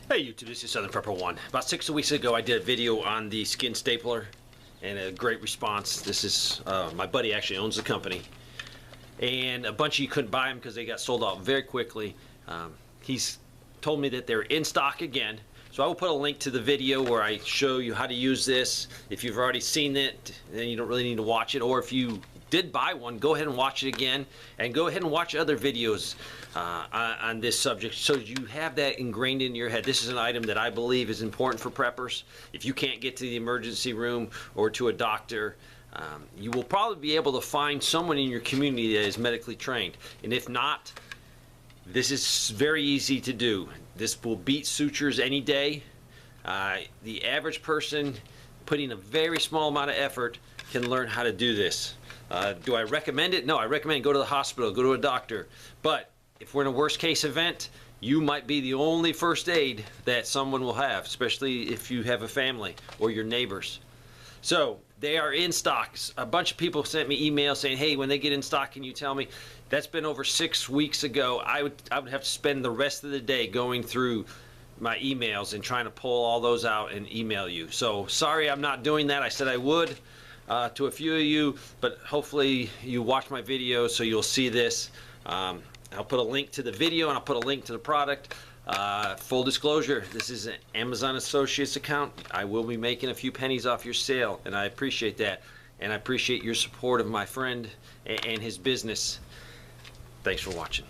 Hey YouTube, this is Southern Prepper 1. About 6 weeks ago I did a video on the skin stapler and a great response. This is, my buddy actually owns the company. And a bunch of you couldn't buy them because they got sold out very quickly. He's told me that they're in stock again. So I will put a link to the video where I show you how to use this. If you've already seen it, then you don't really need to watch it. Or if you did buy one, go ahead and watch it again. And go ahead and watch other videos on this subject so you have that ingrained in your head. This is an item that I believe is important for preppers. If you can't get to the emergency room or to a doctor, you will probably be able to find someone in your community that is medically trained. And if not, this is very easy to do. This will beat sutures any day. The average person putting a very small amount of effort can learn how to do this. Do I recommend it? No, I recommend go to the hospital, go to a doctor. But if we're in a worst case event, you might be the only first aid that someone will have, especially if you have a family or your neighbors. So they are in stock. A bunch of people sent me emails saying, hey, when they get in stock, can you tell me? That's been over 6 weeks ago. I would have to spend the rest of the day going through my emails and trying to pull all those out and email you. So sorry I'm not doing that. I said I would to a few of you, but hopefully you watch my video so you'll see this. I'll put a link to the video and I'll put a link to the product. Full disclosure, this is an Amazon Associates account. I will be making a few pennies off your sale, and I appreciate that. And I appreciate your support of my friend and his business. Thanks for watching.